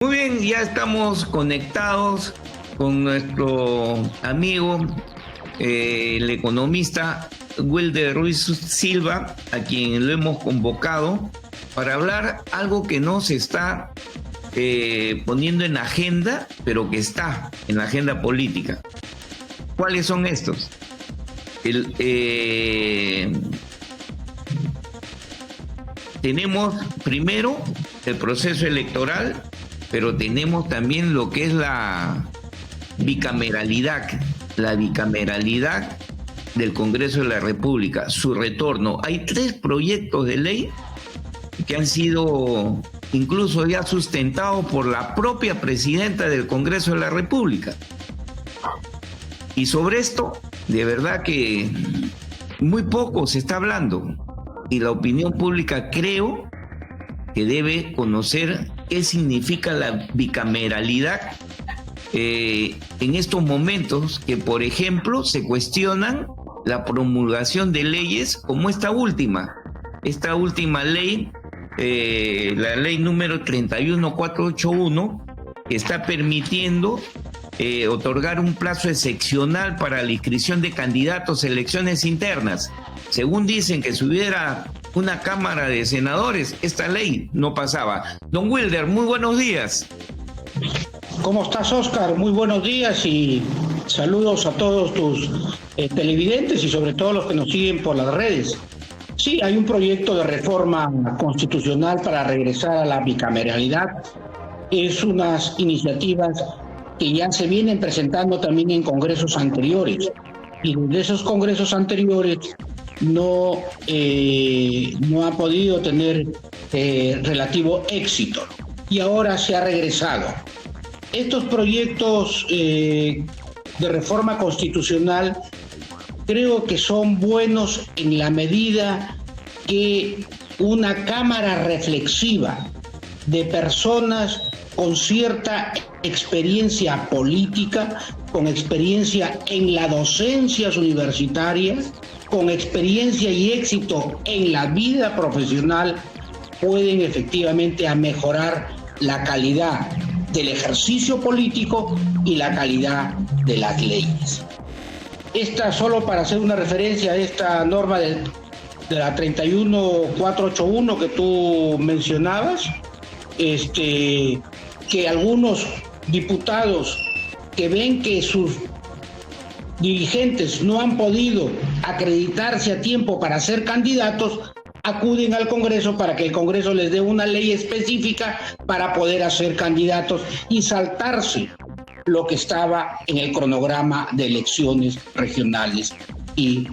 Muy bien, ya estamos conectados con nuestro amigo, el economista Wilder Ruiz Silva, a quien lo hemos convocado para hablar algo que no se está poniendo en agenda, pero que está en la agenda política. ¿Cuáles son estos? Tenemos primero el proceso electoral, pero tenemos también lo que es la bicameralidad del Congreso de la República, su retorno. Hay 3 proyectos de ley que han sido incluso ya sustentados por la propia presidenta del Congreso de la República. Y sobre esto, de verdad que muy poco se está hablando. Y la opinión pública creo que debe conocer qué significa la bicameralidad en estos momentos que, por ejemplo, se cuestionan la promulgación de leyes como esta última ley, la ley número 31481, que está permitiendo otorgar un plazo excepcional para la inscripción de candidatos a elecciones internas. Según dicen que si hubiera una Cámara de Senadores, esta ley no pasaba. Don Wilder, muy buenos días. ¿Cómo estás, Oscar? Muy buenos días y saludos a todos tus televidentes y sobre todo los que nos siguen por las redes. Sí, hay un proyecto de reforma constitucional para regresar a la bicameralidad. Es unas iniciativas que ya se vienen presentando también en congresos anteriores. Y desde esos congresos anteriores no ha podido tener relativo éxito y ahora se ha regresado. Estos proyectos de reforma constitucional creo que son buenos en la medida que una cámara reflexiva de personas con cierta experiencia política, con experiencia en las docencias universitarias, con experiencia y éxito en la vida profesional, pueden efectivamente a mejorar la calidad del ejercicio político y la calidad de las leyes. Esta, solo para hacer una referencia a esta norma de la 31481 que tú mencionabas, que algunos diputados que ven que sus dirigentes no han podido acreditarse a tiempo para ser candidatos, acuden al Congreso para que el Congreso les dé una ley específica para poder hacer candidatos y saltarse lo que estaba en el cronograma de elecciones regionales y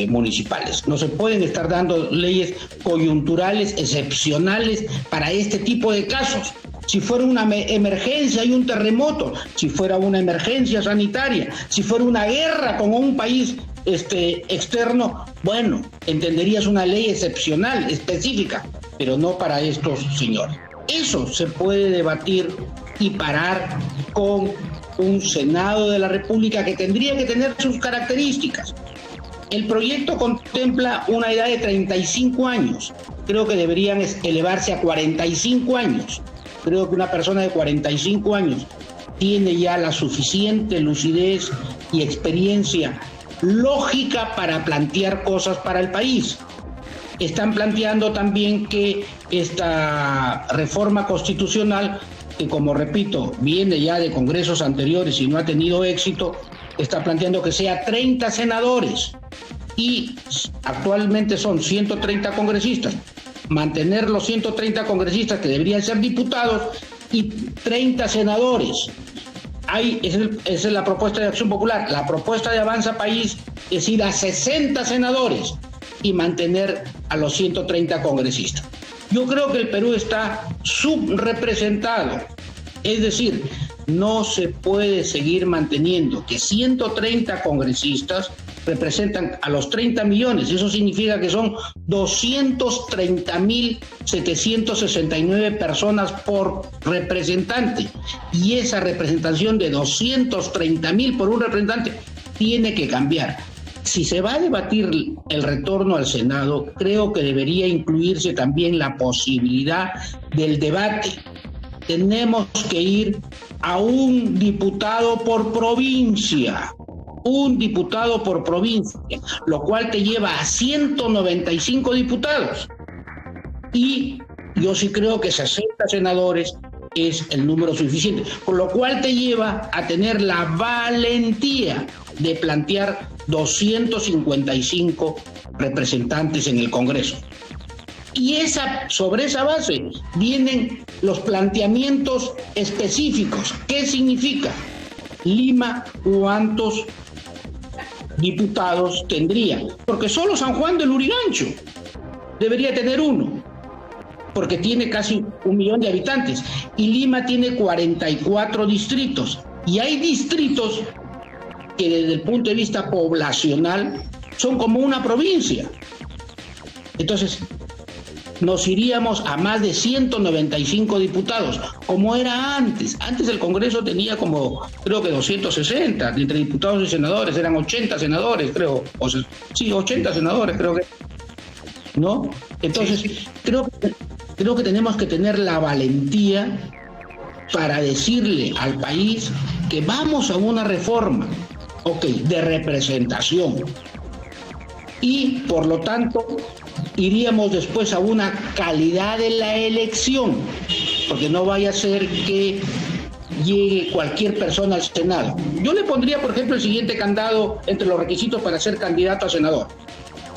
municipales. No se pueden estar dando leyes coyunturales, excepcionales para este tipo de casos. Si fuera una emergencia y un terremoto, si fuera una emergencia sanitaria, si fuera una guerra con un país externo, bueno, entenderías una ley excepcional, específica, pero no para estos señores. Eso se puede debatir y parar con un Senado de la República que tendría que tener sus características. El proyecto contempla una edad de 35 años. Creo que deberían elevarse a 45 años. Creo que una persona de 45 años tiene ya la suficiente lucidez y experiencia lógica para plantear cosas para el país. Están planteando también que esta reforma constitucional, que como repito, viene ya de congresos anteriores y no ha tenido éxito, está planteando que sea 30 senadores y actualmente son 130 congresistas. Mantener los 130 congresistas que deberían ser diputados y 30 senadores. Esa es la propuesta de Acción Popular. La propuesta de Avanza País es ir a 60 senadores y mantener a los 130 congresistas. Yo creo que el Perú está subrepresentado. Es decir, no se puede seguir manteniendo que 130 congresistas representan a los 30 millones. Eso significa que son 230.769 personas por representante. Y esa representación de 230.000 por un representante tiene que cambiar. Si se va a debatir el retorno al Senado, creo que debería incluirse también la posibilidad del debate tenemos que ir a un diputado por provincia, lo cual te lleva a 195 diputados. Y yo sí creo que 60 senadores es el número suficiente, con lo cual te lleva a tener la valentía de plantear 255 representantes en el Congreso. Y sobre esa base vienen los planteamientos específicos. ¿Qué significa? Lima, ¿cuántos diputados tendría? Porque solo San Juan del Lurigancho debería tener uno, porque tiene casi 1 millón de habitantes. Y Lima tiene 44 distritos. Y hay distritos que desde el punto de vista poblacional son como una provincia. Entonces, nos iríamos a más de 195 diputados, como era antes. Antes el Congreso tenía como, creo que 260, entre diputados y senadores, eran 80 senadores, creo. Sí, 80 senadores, creo que. ¿No? Entonces, sí. Creo que tenemos que tener la valentía para decirle al país que vamos a una reforma, de representación. Y, por lo tanto, iríamos después a una calidad de la elección, porque no vaya a ser que llegue cualquier persona al Senado. Yo le pondría, por ejemplo, el siguiente candado entre los requisitos para ser candidato a senador.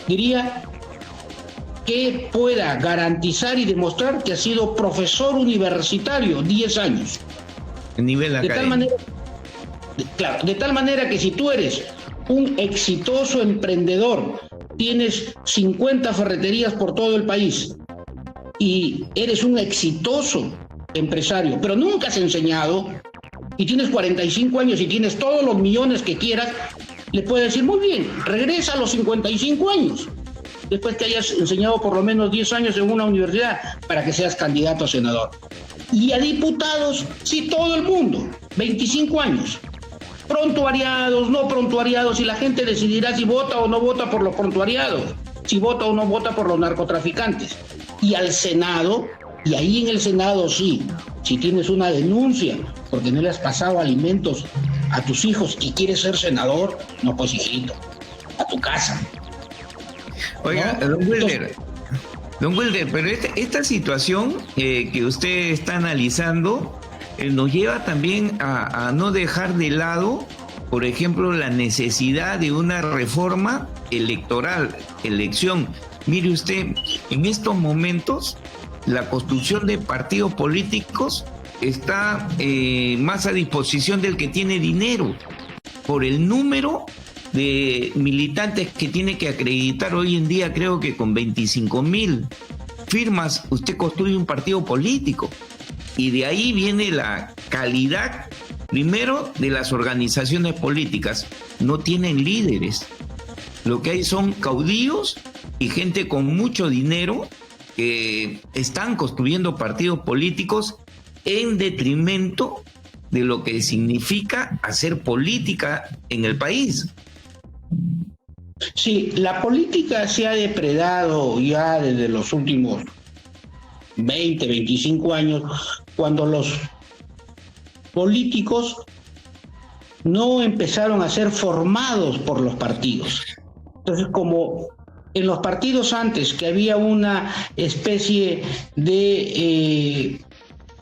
Diría que pueda garantizar y demostrar que ha sido profesor universitario 10 años. Nivel académico. De tal manera que si tú eres un exitoso emprendedor, tienes 50 ferreterías por todo el país y eres un exitoso empresario, pero nunca has enseñado y tienes 45 años y tienes todos los millones que quieras, le puedes decir, muy bien, regresa a los 55 años, después que hayas enseñado por lo menos 10 años en una universidad para que seas candidato a senador. Y a diputados, sí, todo el mundo, 25 años. Prontuariados, no prontuariados, y la gente decidirá si vota o no vota por los prontuariados, si vota o no vota por los narcotraficantes. Y al Senado, y ahí en el Senado sí, si tienes una denuncia porque no le has pasado alimentos a tus hijos y quieres ser senador, no, pues hijito, a tu casa. Oiga, ¿no? Don Wilder, pero esta situación que usted está analizando nos lleva también a no dejar de lado, por ejemplo, la necesidad de una reforma electoral, elección. Mire usted, en estos momentos la construcción de partidos políticos está más a disposición del que tiene dinero, por el número de militantes que tiene que acreditar hoy en día. Creo que con 25,000 firmas usted construye un partido político. Y de ahí viene la calidad, primero, de las organizaciones políticas. No tienen líderes. Lo que hay son caudillos y gente con mucho dinero que están construyendo partidos políticos en detrimento de lo que significa hacer política en el país. Sí, la política se ha depredado ya desde los últimos 20, 25 años, cuando los políticos no empezaron a ser formados por los partidos. Entonces, como en los partidos antes, que había una especie de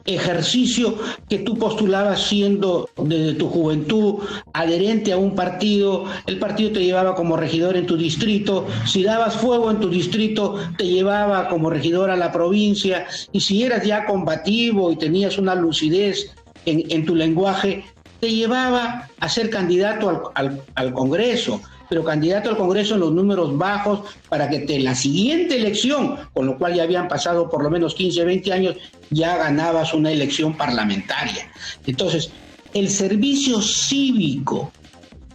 ejercicio que tú postulabas siendo desde tu juventud adherente a un partido, el partido te llevaba como regidor en tu distrito, si dabas fuego en tu distrito te llevaba como regidor a la provincia, y si eras ya combativo y tenías una lucidez en tu lenguaje, te llevaba a ser candidato al Congreso, pero candidato al Congreso en los números bajos para que la siguiente elección, con lo cual ya habían pasado por lo menos 15, 20 años, ya ganabas una elección parlamentaria. Entonces, el servicio cívico,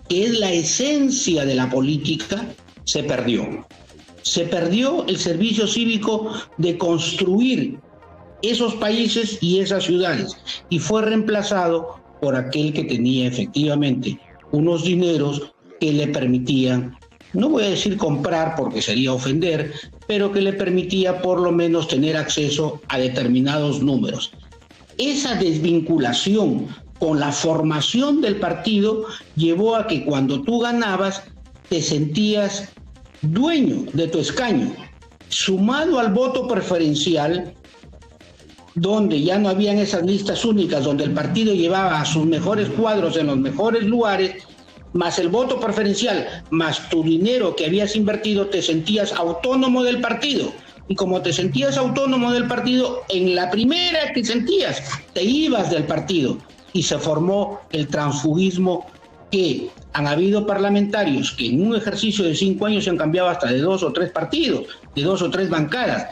que es la esencia de la política, se perdió. Se perdió el servicio cívico de construir esos países y esas ciudades, y fue reemplazado por aquel que tenía efectivamente unos dineros que le permitían, no voy a decir comprar porque sería ofender, pero que le permitía por lo menos tener acceso a determinados números. esa desvinculación con la formación del partido llevó a que cuando tú ganabas te sentías dueño de tu escaño, sumado al voto preferencial, donde ya no habían esas listas únicas, donde el partido llevaba a sus mejores cuadros en los mejores lugares, más el voto preferencial, más tu dinero que habías invertido, te sentías autónomo del partido. Y como te sentías autónomo del partido, en la primera que sentías, te ibas del partido. Y se formó el transfugismo, que han habido parlamentarios que en un ejercicio de 5 años se han cambiado hasta de 2 o 3 partidos, de 2 o 3 bancadas,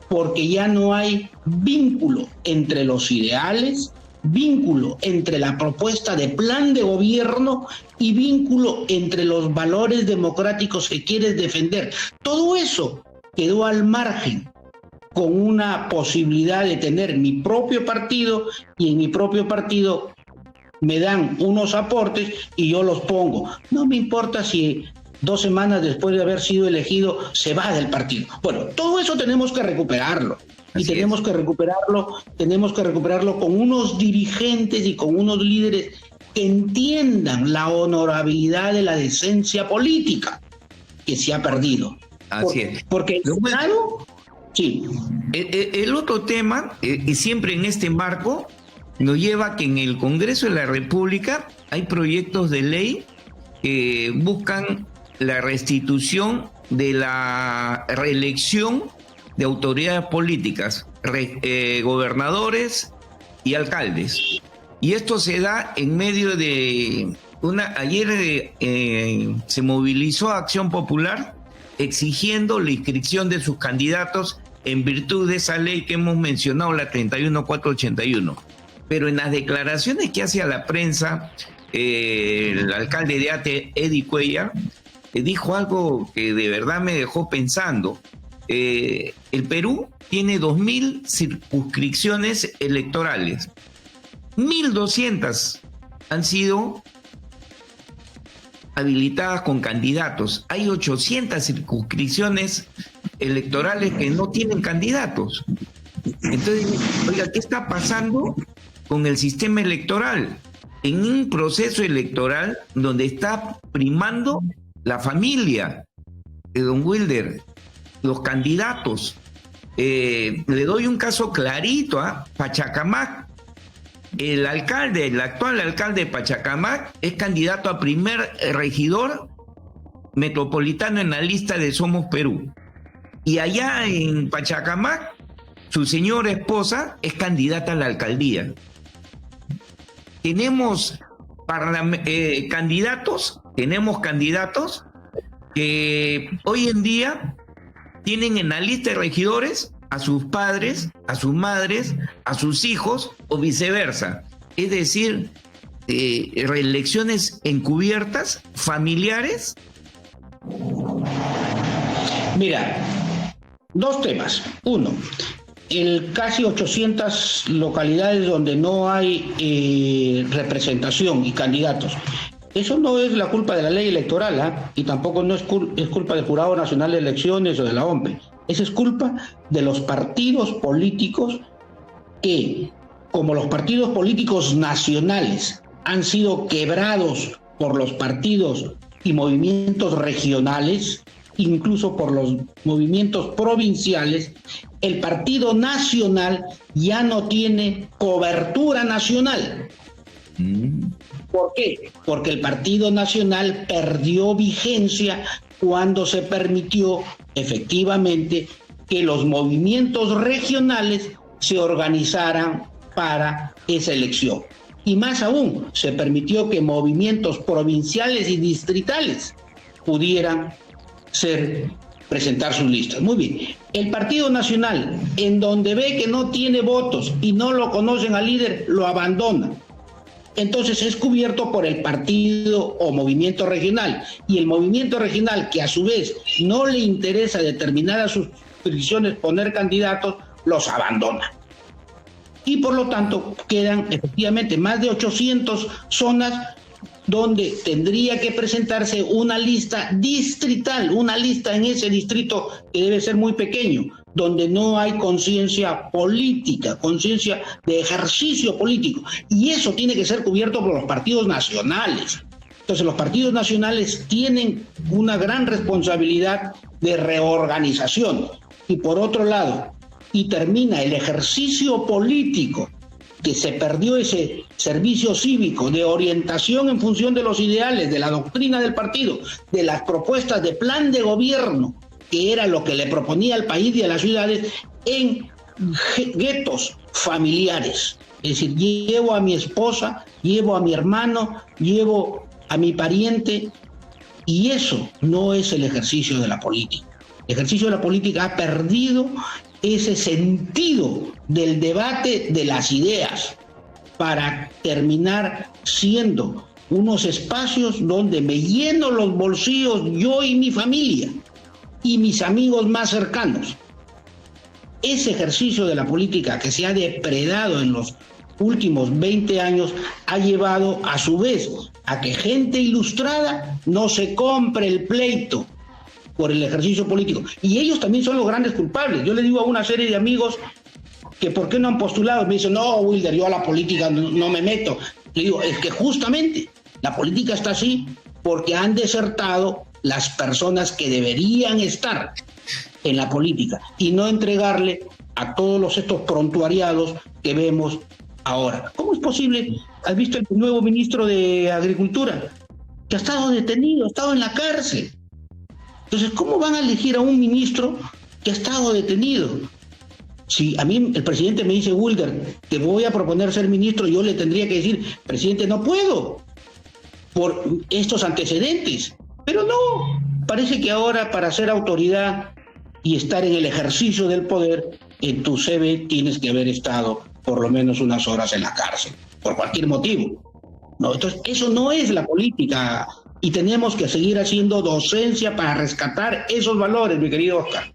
porque ya no hay vínculo entre los ideales, vínculo entre la propuesta de plan de gobierno y vínculo entre los valores democráticos que quieres defender. Todo eso quedó al margen, con una posibilidad de tener mi propio partido, y en mi propio partido me dan unos aportes y yo los pongo. No me importa si 2 semanas después de haber sido elegido se va del partido. Bueno, todo eso tenemos que recuperarlo. Y tenemos que recuperarlo con unos dirigentes y con unos líderes que entiendan la honorabilidad de la decencia política que se ha perdido. Así es. Porque claro, sí. El otro tema, y siempre en este marco, nos lleva a que en el Congreso de la República hay proyectos de ley que buscan la restitución de la reelección de autoridades políticas, gobernadores y alcaldes. Y esto se da en medio de ayer se movilizó Acción Popular exigiendo la inscripción de sus candidatos en virtud de esa ley que hemos mencionado, la 31481. Pero en las declaraciones que hace a la prensa, el alcalde de Ate, Eddie Cuellar, dijo algo que de verdad me dejó pensando. El Perú tiene 2.000 circunscripciones electorales. 1.200 han sido habilitadas con candidatos. Hay 800 circunscripciones electorales que no tienen candidatos. Entonces, oiga, ¿qué está pasando con el sistema electoral? En un proceso electoral donde está primando la familia de don Wilder, los candidatos. Le doy un caso clarito, Pachacamac. El actual alcalde de Pachacamac es candidato a primer regidor metropolitano en la lista de Somos Perú. Y allá en Pachacamac, su señora esposa es candidata a la alcaldía. Tenemos candidatos que hoy en día tienen en la lista de regidores a sus padres, a sus madres, a sus hijos o viceversa. Es decir, reelecciones encubiertas, familiares. Mira, 2 temas. Uno, el casi 800 localidades donde no hay representación y candidatos. Eso no es la culpa de la ley electoral, y tampoco no es culpa del Jurado Nacional de Elecciones o de la OMPE. Esa es culpa de los partidos políticos que, como los partidos políticos nacionales han sido quebrados por los partidos y movimientos regionales, incluso por los movimientos provinciales, el Partido Nacional ya no tiene cobertura nacional. ¿Por qué? Porque el Partido Nacional perdió vigencia cuando se permitió efectivamente que los movimientos regionales se organizaran para esa elección. Y más aún, se permitió que movimientos provinciales y distritales pudieran presentar sus listas. Muy bien. El Partido Nacional, en donde ve que no tiene votos y no lo conocen al líder, lo abandona. Entonces es cubierto por el partido o movimiento regional. Y el movimiento regional, que a su vez no le interesa a determinadas suscripciones poner candidatos, los abandona. Y por lo tanto quedan efectivamente más de 800 zonas donde tendría que presentarse una lista distrital, una lista en ese distrito que debe ser muy pequeño, donde no hay conciencia política, conciencia de ejercicio político. Y eso tiene que ser cubierto por los partidos nacionales. Entonces los partidos nacionales tienen una gran responsabilidad de reorganización. Y por otro lado, y termina el ejercicio político, que se perdió ese servicio cívico de orientación en función de los ideales, de la doctrina del partido, de las propuestas de plan de gobierno, que era lo que le proponía al país y a las ciudades, en guetos familiares. Es decir, llevo a mi esposa, llevo a mi hermano, llevo a mi pariente, y eso no es el ejercicio de la política. El ejercicio de la política ha perdido ese sentido del debate de las ideas para terminar siendo unos espacios donde me lleno los bolsillos yo y mi familia y mis amigos más cercanos. Ese ejercicio de la política que se ha depredado en los últimos 20 años ha llevado a su vez a que gente ilustrada no se compre el pleito por el ejercicio político. Y ellos también son los grandes culpables. Yo le digo a una serie de amigos que por qué no han postulado. Me dicen, no, Wilder, yo a la política no me meto. Le digo, es que justamente la política está así porque han desertado las personas que deberían estar en la política y no entregarle a todos estos prontuariados que vemos ahora. ¿Cómo es posible? ¿Has visto el nuevo ministro de Agricultura? Que ha estado detenido, ha estado en la cárcel. Entonces, ¿cómo van a elegir a un ministro que ha estado detenido? Si a mí el presidente me dice, Wilder, te voy a proponer ser ministro, yo le tendría que decir, presidente, no puedo, por estos antecedentes. Pero no, parece que ahora para ser autoridad y estar en el ejercicio del poder, en tu CV tienes que haber estado por lo menos unas horas en la cárcel, por cualquier motivo. No, entonces, eso no es la política. Y tenemos que seguir haciendo docencia para rescatar esos valores, mi querido Oscar.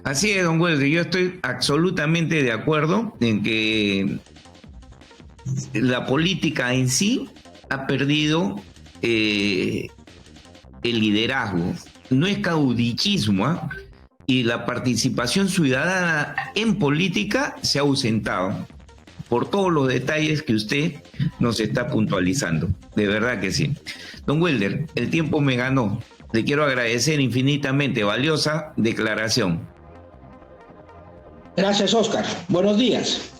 Así es, don Wilder, yo estoy absolutamente de acuerdo en que la política en sí ha perdido el liderazgo. No es caudillismo, ¿eh? Y la participación ciudadana en política se ha ausentado por todos los detalles que usted nos está puntualizando. De verdad que sí. Don Wilder, el tiempo me ganó. Le quiero agradecer infinitamente. Valiosa declaración. Gracias, Oscar. Buenos días.